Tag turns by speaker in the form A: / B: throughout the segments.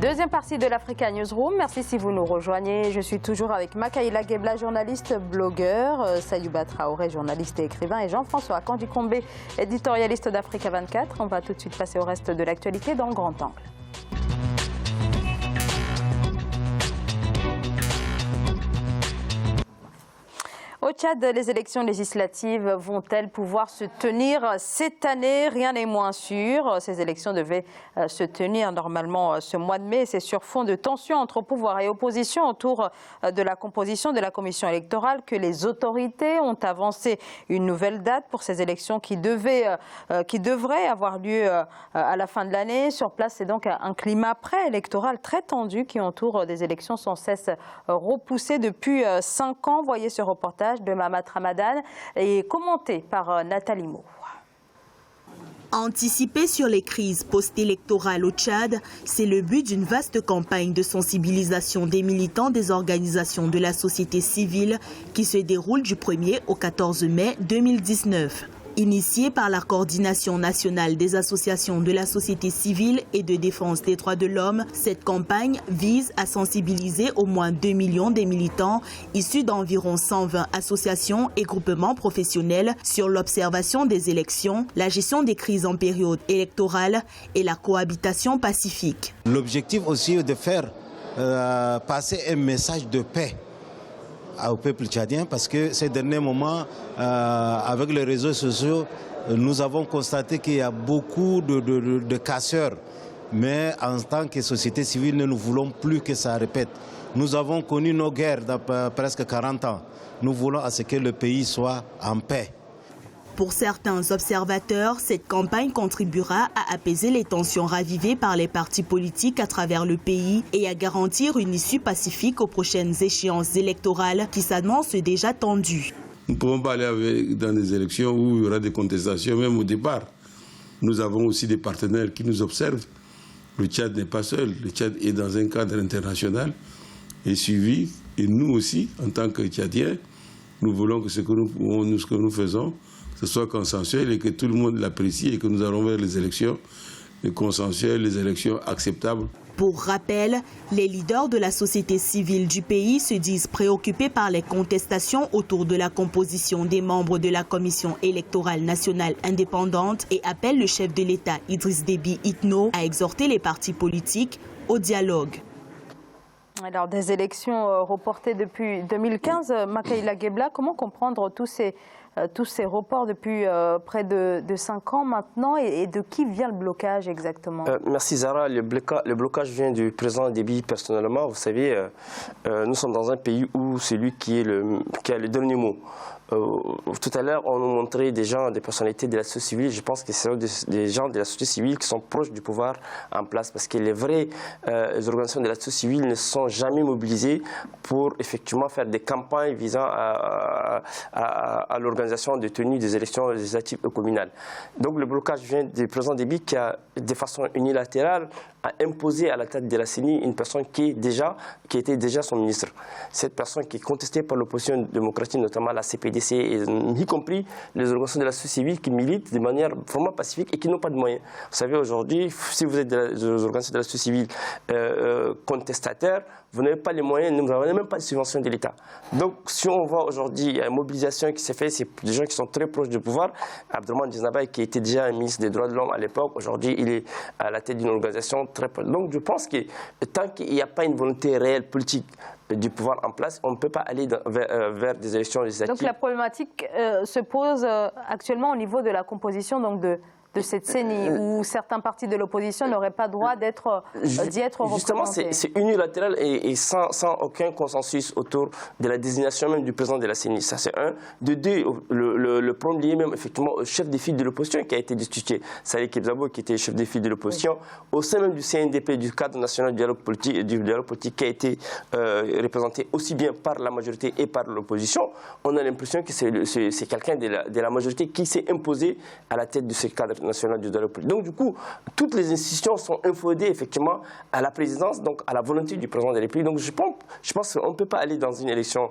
A: Deuxième partie de l'Africa Newsroom. Merci si vous nous rejoignez. Je suis toujours avec Makaïla Gebla, journaliste, blogueur, Sayouba Traoré, journaliste et écrivain, et Jean-François Kandikombe, éditorialiste d'Africa 24. On va tout de suite passer au reste de l'actualité dans le grand angle. Au Tchad, les élections législatives vont-elles pouvoir se tenir cette année? Rien n'est moins sûr. Ces élections devaient se tenir normalement ce mois de mai. C'est sur fond de tensions entre pouvoir et opposition autour de la composition de la commission électorale que les autorités ont avancé une nouvelle date pour ces élections qui devraient avoir lieu à la fin de l'année. Sur place, c'est donc un climat préélectoral très tendu qui entoure des élections sans cesse repoussées depuis 5 ans. Voyez ce reportage de Mamat Ramadan et commenté par Nathalie Mo.
B: Anticiper sur les crises post-électorales au Tchad, c'est le but d'une vaste campagne de sensibilisation des militants des organisations de la société civile qui se déroule du 1er au 14 mai 2019. Initiée par la Coordination nationale des associations de la société civile et de défense des droits de l'homme, cette campagne vise à sensibiliser au moins 2 millions des militants issus d'environ 120 associations et groupements professionnels sur l'observation des élections, la gestion des crises en période électorale et la cohabitation pacifique.
C: L'objectif aussi est de faire passer un message de paix au peuple tchadien, parce que ces derniers moments, avec les réseaux sociaux, nous avons constaté qu'il y a beaucoup de casseurs. Mais en tant que société civile, nous ne voulons plus que ça répète. Nous avons connu nos guerres depuis presque 40 ans. Nous voulons à ce que le pays soit en paix.
B: Pour certains observateurs, cette campagne contribuera à apaiser les tensions ravivées par les partis politiques à travers le pays et à garantir une issue pacifique aux prochaines échéances électorales qui s'annoncent déjà tendues.
D: Nous ne pouvons pas aller dans des élections où il y aura des contestations, même au départ. Nous avons aussi des partenaires qui nous observent. Le Tchad n'est pas seul. Le Tchad est dans un cadre international et suivi. Et nous aussi, en tant que Tchadiens, nous voulons que ce que nous faisons, ce soit consensuel et que tout le monde l'apprécie et que nous allons vers les élections consensuelles, les élections acceptables.
B: Pour rappel, les leaders de la société civile du pays se disent préoccupés par les contestations autour de la composition des membres de la Commission électorale nationale indépendante et appellent le chef de l'État Idriss Déby Itno à exhorter les partis politiques au dialogue.
A: Alors, des élections reportées depuis 2015, Makaïla Gebla, comment comprendre tous ces reports depuis près de 5 ans maintenant, et de qui vient le blocage exactement?
E: Merci Zara. Le blocage vient du président Déby personnellement. Vous savez, nous sommes dans un pays où c'est lui qui a le dernier mot. Tout à l'heure, on nous montrait des gens, des personnalités de la société civile. Je pense que ce sont des gens de la société civile qui sont proches du pouvoir en place, parce que les vraies organisations de la société civile ne sont jamais mobilisées pour effectivement faire des campagnes visant à l'organisation de tenue des élections législatives et communales. Donc le blocage vient du président Déby qui a, de façon unilatérale, a imposé à la tête de la CENI une personne qui était déjà son ministre. Cette personne qui est contestée par l'opposition démocratique, notamment la CPDC, et y compris les organisations de la société civile qui militent de manière vraiment pacifique et qui n'ont pas de moyens. Vous savez, aujourd'hui, si vous êtes des organisations de la société civile contestataires, vous n'avez pas les moyens, vous n'avez même pas de subvention de l'État. Donc, si on voit aujourd'hui, il y a une mobilisation qui s'est faite, c'est des gens qui sont très proches du pouvoir. Abdourahmane Djeznaba, qui était déjà un ministre des droits de l'homme à l'époque, aujourd'hui, il est à la tête d'une organisation très proche. Donc, je pense que tant qu'il n'y a pas une volonté réelle politique du pouvoir en place, on ne peut pas aller vers des élections législatives.
A: Donc, la problématique se pose actuellement au niveau de la composition de cette CENI, où certains partis de l'opposition n'auraient pas droit d'y être représentés.
E: Justement, c'est unilatéral et sans aucun consensus autour de la désignation même du président de la CENI. Ça, c'est un. De deux, le problème lié même effectivement au chef des files de l'opposition qui a été destitué, Salih Kebzabo, qui était chef des files de l'opposition, au sein même du CNDP, du cadre national du dialogue politique qui a été représenté aussi bien par la majorité et par l'opposition. On a l'impression que c'est quelqu'un de la majorité qui s'est imposé à la tête de ce cadre national du dialogue politique. Donc du coup, toutes les institutions sont infodées effectivement à la présidence, donc à la volonté du président de la République. Donc je pense qu'on ne peut pas aller dans une élection.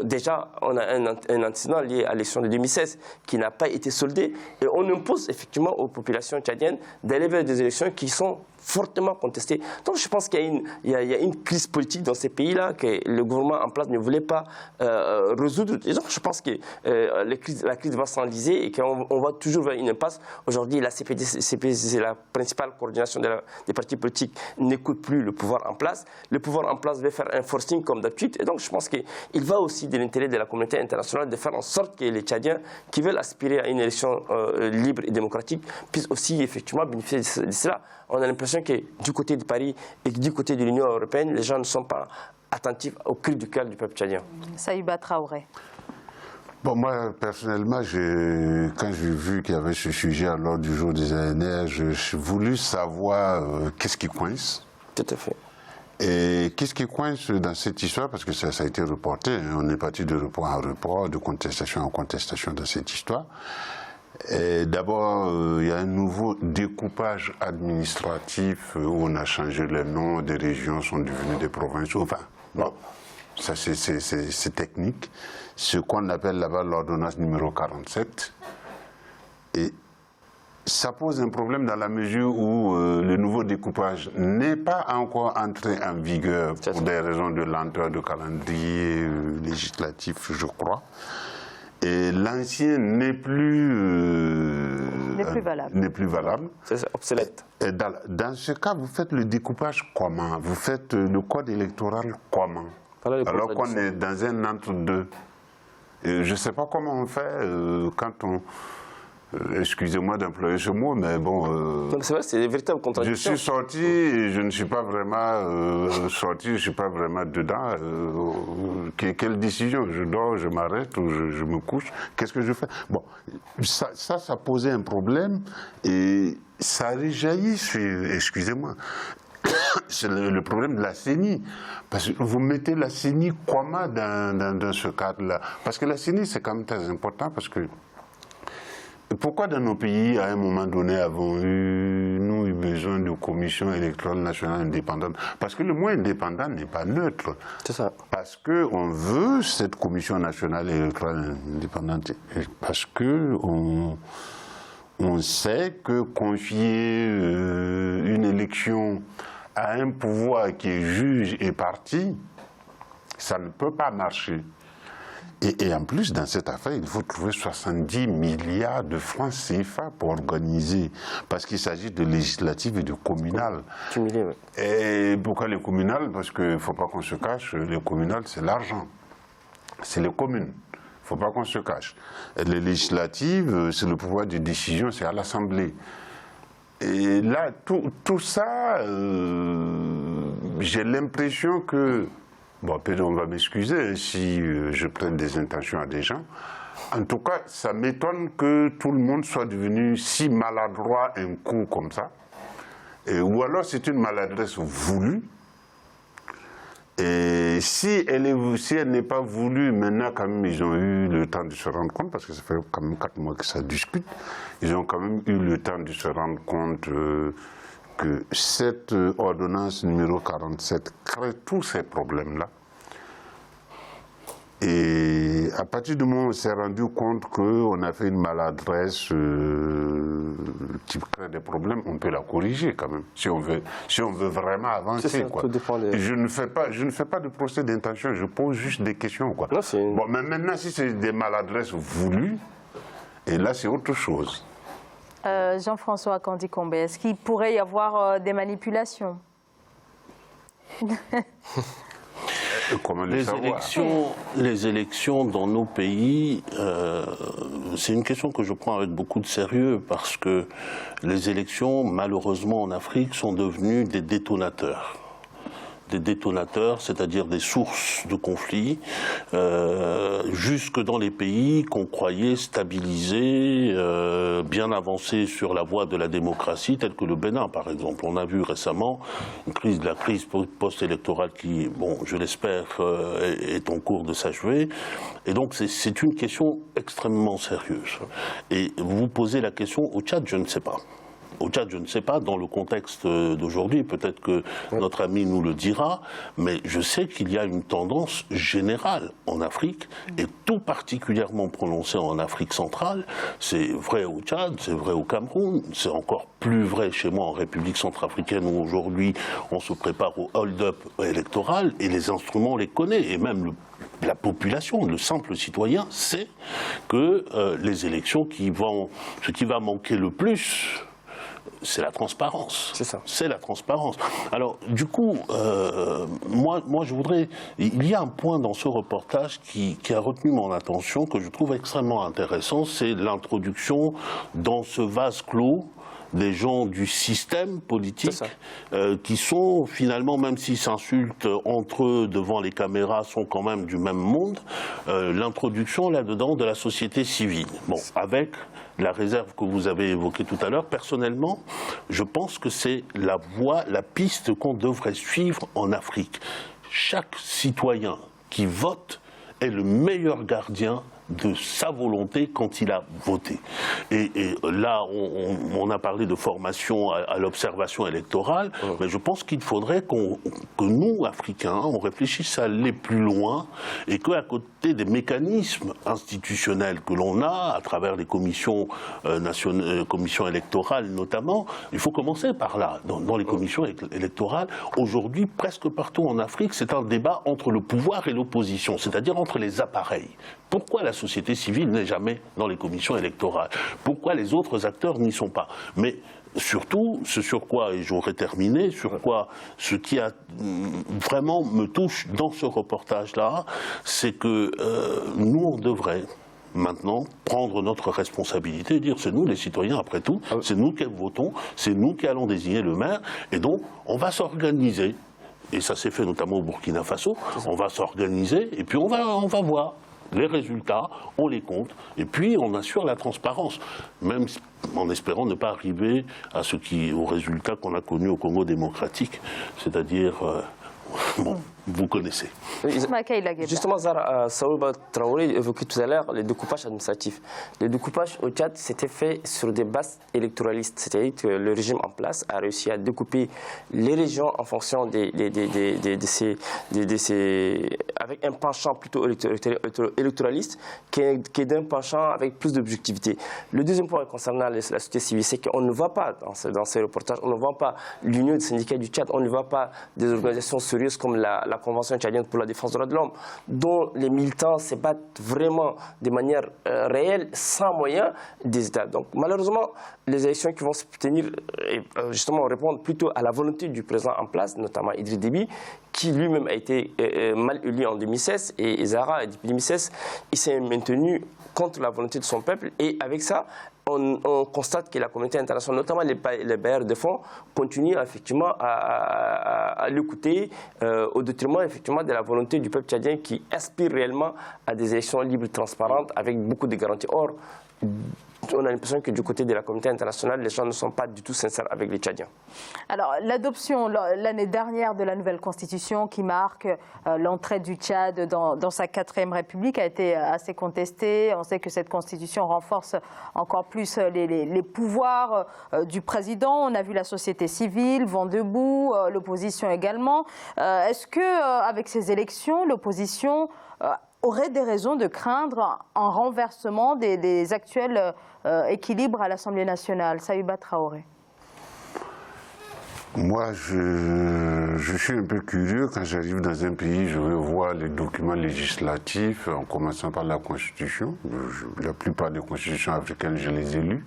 E: Déjà, on a un incident lié à l'élection de 2016 qui n'a pas été soldé, et on impose effectivement aux populations tchadiennes d'aller vers des élections qui sont fortement contesté. Donc je pense qu'il y a une crise politique dans ces pays-là que le gouvernement en place ne voulait pas résoudre. Et donc je pense que la crise va s'enliser et qu'on va toujours vers une impasse. Aujourd'hui, la CPD, c'est la principale coordination des partis politiques, n'écoute plus le pouvoir en place. Le pouvoir en place va faire un forcing comme d'habitude. Et donc je pense qu'il va aussi de l'intérêt de la communauté internationale de faire en sorte que les Tchadiens qui veulent aspirer à une élection libre et démocratique puissent aussi effectivement bénéficier de cela. On a l'impression que du côté de Paris et du côté de l'Union européenne, les gens ne sont pas attentifs au cri du cœur du peuple tchadien.
A: Saïba Traoré.
F: Bon, moi, personnellement, quand j'ai vu qu'il y avait ce sujet à l'ordre du jour des ANR, j'ai voulu savoir qu'est-ce qui coince.
E: Tout à fait.
F: Et qu'est-ce qui coince dans cette histoire, parce que ça a été reporté, hein, on est parti de report en report, de contestation en contestation dans cette histoire. D'abord, il y a un nouveau découpage administratif où on a changé les noms, des régions sont devenues des provinces. Enfin, bon, ça c'est technique. Ce qu'on appelle là-bas l'ordonnance numéro 47. Et ça pose un problème dans la mesure où le nouveau découpage n'est pas encore entré en vigueur pour des raisons de lenteur de calendrier législatif, je crois. Et l'ancien n'est plus valable.
E: C'est obsolète.
F: Et dans ce cas, vous faites le découpage comment? Vous faites le code électoral comment? Alors qu'on est dans un entre-deux. Je ne sais pas comment on fait quand on... Excusez-moi d'employer ce mot, mais bon...
E: c'est vrai, c'est des véritables contradictions.
F: Je suis sorti et je ne suis pas vraiment sorti, je ne suis pas vraiment dedans. Quelle décision? Je dors, je m'arrête ou je me couche? Qu'est-ce que je fais? Bon, ça posait un problème et ça réjaillit sur... Excusez-moi. C'est le problème de la CENI. Parce que vous mettez la CENI comment dans ce cadre-là? Parce que la CENI, c'est quand même très important parce que pourquoi dans nos pays, à un moment donné, avons-nous eu besoin de commissions électorales nationales indépendantes? Parce que le mot indépendant n'est pas neutre.
E: C'est ça.
F: Parce qu'on veut cette commission nationale électorale indépendante. Parce qu'on sait que confier une élection à un pouvoir qui est juge et parti, ça ne peut pas marcher. Et en plus, dans cette affaire, il faut trouver 70 milliards de francs CFA pour organiser, parce qu'il s'agit de législatives et de communales. Et pourquoi les communales? Parce qu'il ne faut pas qu'on se cache, les communales, c'est l'argent. C'est les communes. Il ne faut pas qu'on se cache. Et les législatives, c'est le pouvoir de décision, c'est à l'Assemblée. Et là, tout ça, j'ai l'impression que... Bon, peut-être on va m'excuser si je prête des intentions à des gens. En tout cas, ça m'étonne que tout le monde soit devenu si maladroit un coup comme ça. Ou alors c'est une maladresse voulue. Et si elle n'est pas voulue, maintenant quand même ils ont eu le temps de se rendre compte, parce que ça fait quand même 4 mois que ça discute, ils ont quand même eu le temps de se rendre compte que cette ordonnance numéro 47 crée tous ces problèmes-là. Et à partir du moment où on s'est rendu compte qu'on a fait une maladresse qui crée des problèmes, on peut la corriger quand même, si on veut vraiment avancer.
E: Ça,
F: quoi.
E: tout dépend des...
F: je ne fais pas de procès d'intention, je pose juste des questions. Quoi.
E: Non,
F: bon, mais maintenant, si c'est des maladresses voulues, et là c'est autre chose.
A: Jean-François Kandi-Combé, est-ce qu'il pourrait y avoir des manipulations?
F: Comment
G: les élections dans nos pays, c'est une question que je prends avec beaucoup de sérieux parce que les élections, malheureusement en Afrique, sont devenues des détonateurs. Des détonateurs, c'est-à-dire des sources de conflits, jusque dans les pays qu'on croyait stabilisés, bien avancés sur la voie de la démocratie, tels que le Bénin, par exemple. On a vu récemment la crise post-électorale qui, bon, je l'espère, est en cours de s'achever. Et donc, c'est une question extrêmement sérieuse. Et vous posez la question au Tchad, je ne sais pas. au Tchad, je ne sais pas, dans le contexte d'aujourd'hui, peut-être que notre ami nous le dira, mais je sais qu'il y a une tendance générale en Afrique, et tout particulièrement prononcée en Afrique centrale. C'est vrai au Tchad, c'est vrai au Cameroun, c'est encore plus vrai chez moi en République centrafricaine, où aujourd'hui on se prépare au hold-up électoral, et les instruments on les connaît, et même la population, le simple citoyen, sait que les élections, ce qui va manquer le plus, c'est la transparence.
E: C'est ça.
G: C'est la transparence. Alors, du coup, moi, je voudrais... Il y a un point dans ce reportage qui a retenu mon attention, que je trouve extrêmement intéressant, c'est l'introduction dans ce vase clos des gens du système politique qui sont finalement, même s'ils s'insultent entre eux devant les caméras, sont quand même du même monde, l'introduction là-dedans de la société civile. Bon, avec la réserve que vous avez évoquée tout à l'heure, personnellement, je pense que c'est la voie, la piste qu'on devrait suivre en Afrique. Chaque citoyen qui vote est le meilleur gardien de sa volonté quand il a voté. Et là, on a parlé de formation à l'observation électorale, mais je pense qu'il faudrait que nous, Africains, on réfléchisse à aller plus loin, et qu'à côté des mécanismes institutionnels que l'on a, à travers les commissions nationales, commissions électorales notamment, il faut commencer par là, dans les commissions électorales. Aujourd'hui, presque partout en Afrique, c'est un débat entre le pouvoir et l'opposition, c'est-à-dire entre les appareils. Pourquoi la société civile n'est jamais dans les commissions électorales? Pourquoi les autres acteurs n'y sont pas? Mais surtout, ce sur quoi, et j'aurais terminé, ce qui vraiment me touche dans ce reportage-là, c'est que nous, on devrait maintenant prendre notre responsabilité et dire c'est nous les citoyens après tout, c'est nous qui votons, c'est nous qui allons désigner le maire, et donc on va s'organiser. Et ça s'est fait notamment au Burkina Faso, on va s'organiser et puis on va voir les résultats, on les compte, et puis on assure la transparence, même en espérant ne pas arriver aux résultats qu'on a connus au Congo démocratique, c'est-à-dire, bon, vous connaissez.
E: Justement, Saouba Traoré évoquait tout à l'heure les découpages administratifs. Les découpages au Tchad s'étaient faits sur des bases électoralistes, c'est-à-dire que le régime en place a réussi à découper les régions en fonction avec un penchant plutôt électoraliste qui d'un penchant avec plus d'objectivité. Le deuxième point concernant la société civile, c'est qu'on ne voit pas dans ces reportages, on ne voit pas l'Union des syndicats du Tchad, on ne voit pas des organisations sérieuses comme la Convention tchadienne pour la défense des droits de l'homme, dont les militants se battent vraiment de manière réelle, sans moyens des États. Donc malheureusement, les élections qui vont se tenir, justement, répondent plutôt à la volonté du président en place, notamment Idriss Déby, qui lui-même a été mal élu en 2016, et Zahra, depuis 2016, il s'est maintenu contre la volonté de son peuple, et avec ça, on constate que la communauté internationale, notamment les bailleurs de fonds, continuent effectivement à l'écouter au détriment effectivement de la volonté du peuple tchadien qui aspire réellement à des élections libres et transparentes avec beaucoup de garanties. Or, on a l'impression que du côté de la communauté internationale, les gens ne sont pas du tout sincères avec les Tchadiens. Alors, l'adoption l'année dernière de la nouvelle constitution qui marque l'entrée du Tchad dans sa 4e République a été assez contestée. On sait que cette constitution renforce encore plus les pouvoirs du président. On a vu la société civile, vent debout, l'opposition également. Est-ce qu'avec ces élections, l'opposition aurait des raisons de craindre un renversement des actuels équilibres à l'Assemblée nationale? Saouba Traoré.
F: Moi, je suis un peu curieux quand j'arrive dans un pays, je veux voir les documents législatifs, en commençant par la Constitution. La plupart des constitutions africaines, je les ai lues.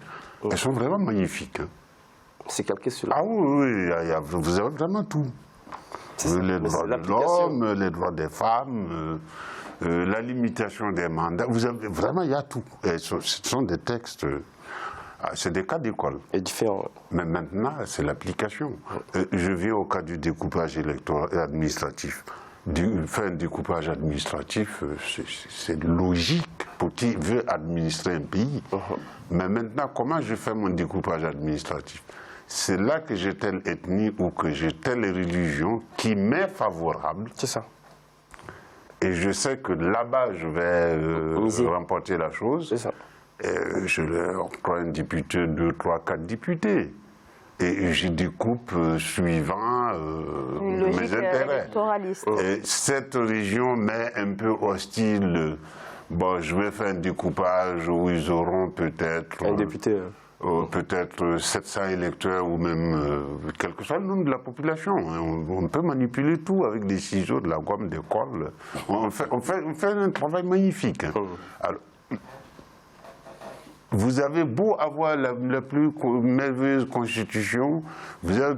F: Elles sont vraiment magnifiques. Hein.
E: C'est calqué sur la...
F: Ah oui, vous avez vraiment tout. Les droits de l'homme, les droits des femmes... la limitation des mandats, vraiment il y a tout. Et ce sont des textes, c'est des cas d'école.
E: Et différents.
F: Mais maintenant, c'est l'application. Je viens au cas du découpage administratif. Un découpage administratif, c'est logique pour qui veut administrer un pays. Mais maintenant, comment je fais mon découpage administratif? C'est là que j'ai telle ethnie ou que j'ai telle religion qui m'est favorable.
E: C'est ça.
F: Et je sais que là-bas, je vais remporter la chose.
E: C'est ça.
F: Et je leur crois un député, 2, 3, 4 députés. et je découpe suivant mes intérêts.
A: Électoraliste.
F: Et cette région m'est un peu hostile. Bon, je vais faire un découpage où ils auront peut-être...
E: Un député.
F: Peut-être 700 électeurs ou même quel que soit le nombre de la population. On peut manipuler tout avec des ciseaux, de la gomme, des colle. On fait un travail magnifique. Alors, vous avez beau avoir la plus merveilleuse constitution, vous avez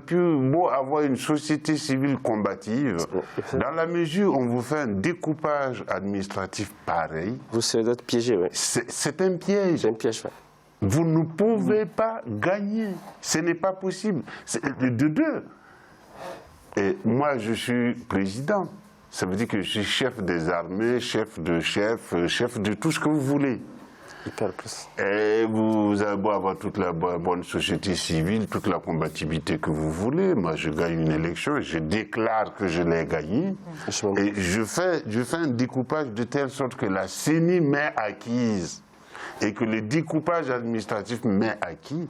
F: beau avoir une société civile combative, dans la mesure où on vous fait un découpage administratif pareil,
E: vous êtes piégé, oui.
F: C'est un piège.
E: C'est un piège, oui.
F: Vous ne pouvez pas gagner. Ce n'est pas possible. De deux. Et moi, je suis président. Ça veut dire que je suis chef des armées, chef de tout ce que vous voulez. Et vous avez beau avoir toute la bonne société civile, toute la combativité que vous voulez. Moi, je gagne une élection et je déclare que je l'ai gagnée. Et je fais un découpage de telle sorte que la CENI m'est acquise et que le découpage administratif m'est acquis.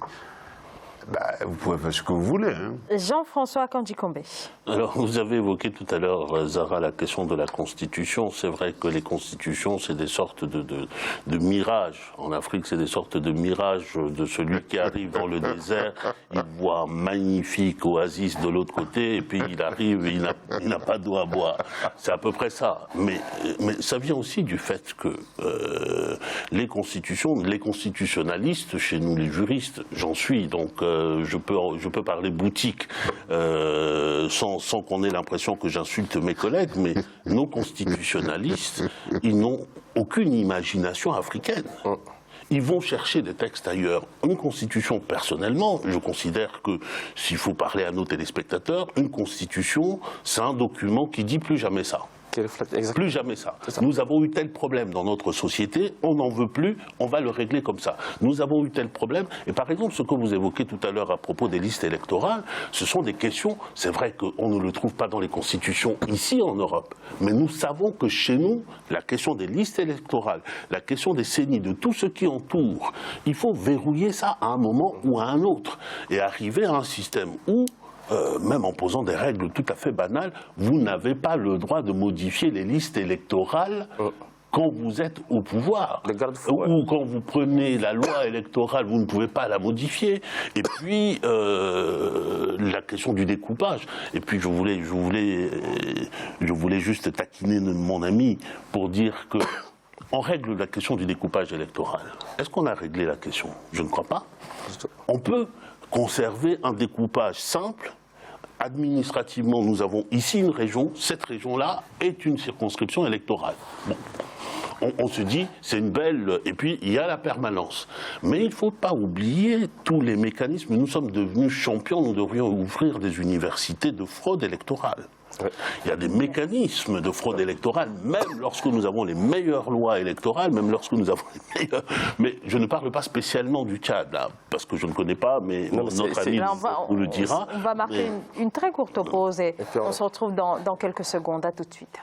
F: Vous pouvez faire ce que vous voulez. Hein.
A: Jean-François Kandji-Kombe.
G: Alors, vous avez évoqué tout à l'heure, Zahra, la question de la Constitution. C'est vrai que les constitutions, c'est des sortes de mirages. En Afrique, c'est des sortes de mirages de celui qui arrive dans le désert, il voit un magnifique oasis de l'autre côté, et puis il arrive et il n'a pas d'eau à boire. C'est à peu près ça. Mais ça vient aussi du fait que les constitutionnalistes, chez nous les juristes, j'en suis, donc je peux parler boutique sans qu'on ait l'impression que j'insulte mes collègues, mais nos constitutionnalistes, ils n'ont aucune imagination africaine. Ils vont chercher des textes ailleurs. Une constitution, personnellement, je considère que, s'il faut parler à nos téléspectateurs, une constitution, c'est un document qui dit plus jamais ça. Plus jamais ça. Nous avons eu tel problème dans notre société, on n'en veut plus, on va le régler comme ça. Nous avons eu tel problème, et par exemple, ce que vous évoquez tout à l'heure à propos des listes électorales, ce sont des questions, c'est vrai qu'on ne le trouve pas dans les constitutions ici en Europe, mais nous savons que chez nous, la question des listes électorales, la question des CENI, de tout ce qui entoure, il faut verrouiller ça à un moment ou à un autre, et arriver à un système où même en posant des règles tout à fait banales, vous n'avez pas le droit de modifier les listes électorales quand vous êtes au pouvoir. Ou quand vous prenez la loi électorale, vous ne pouvez pas la modifier. Et puis, la question du découpage. Et puis, je voulais juste taquiner mon ami pour dire que on règle la question du découpage électoral. Est-ce qu'on a réglé la question? Je ne crois pas. On peut conserver un découpage simple. Administrativement, nous avons ici une région, cette région-là est une circonscription électorale. Bon. On se dit, c'est une belle... Et puis, il y a la permanence. Mais il ne faut pas oublier tous les mécanismes. Nous sommes devenus champions, nous devrions ouvrir des universités de fraude électorale. Il y a des mécanismes de fraude électorale, même lorsque nous avons les meilleures lois électorales, même lorsque nous avons les meilleures... Mais je ne parle pas spécialement du Tchad, là, parce que je ne connais pas, mais notre ami vous le dira.
A: On va marquer une très courte pause et on se retrouve dans quelques secondes. À tout de suite.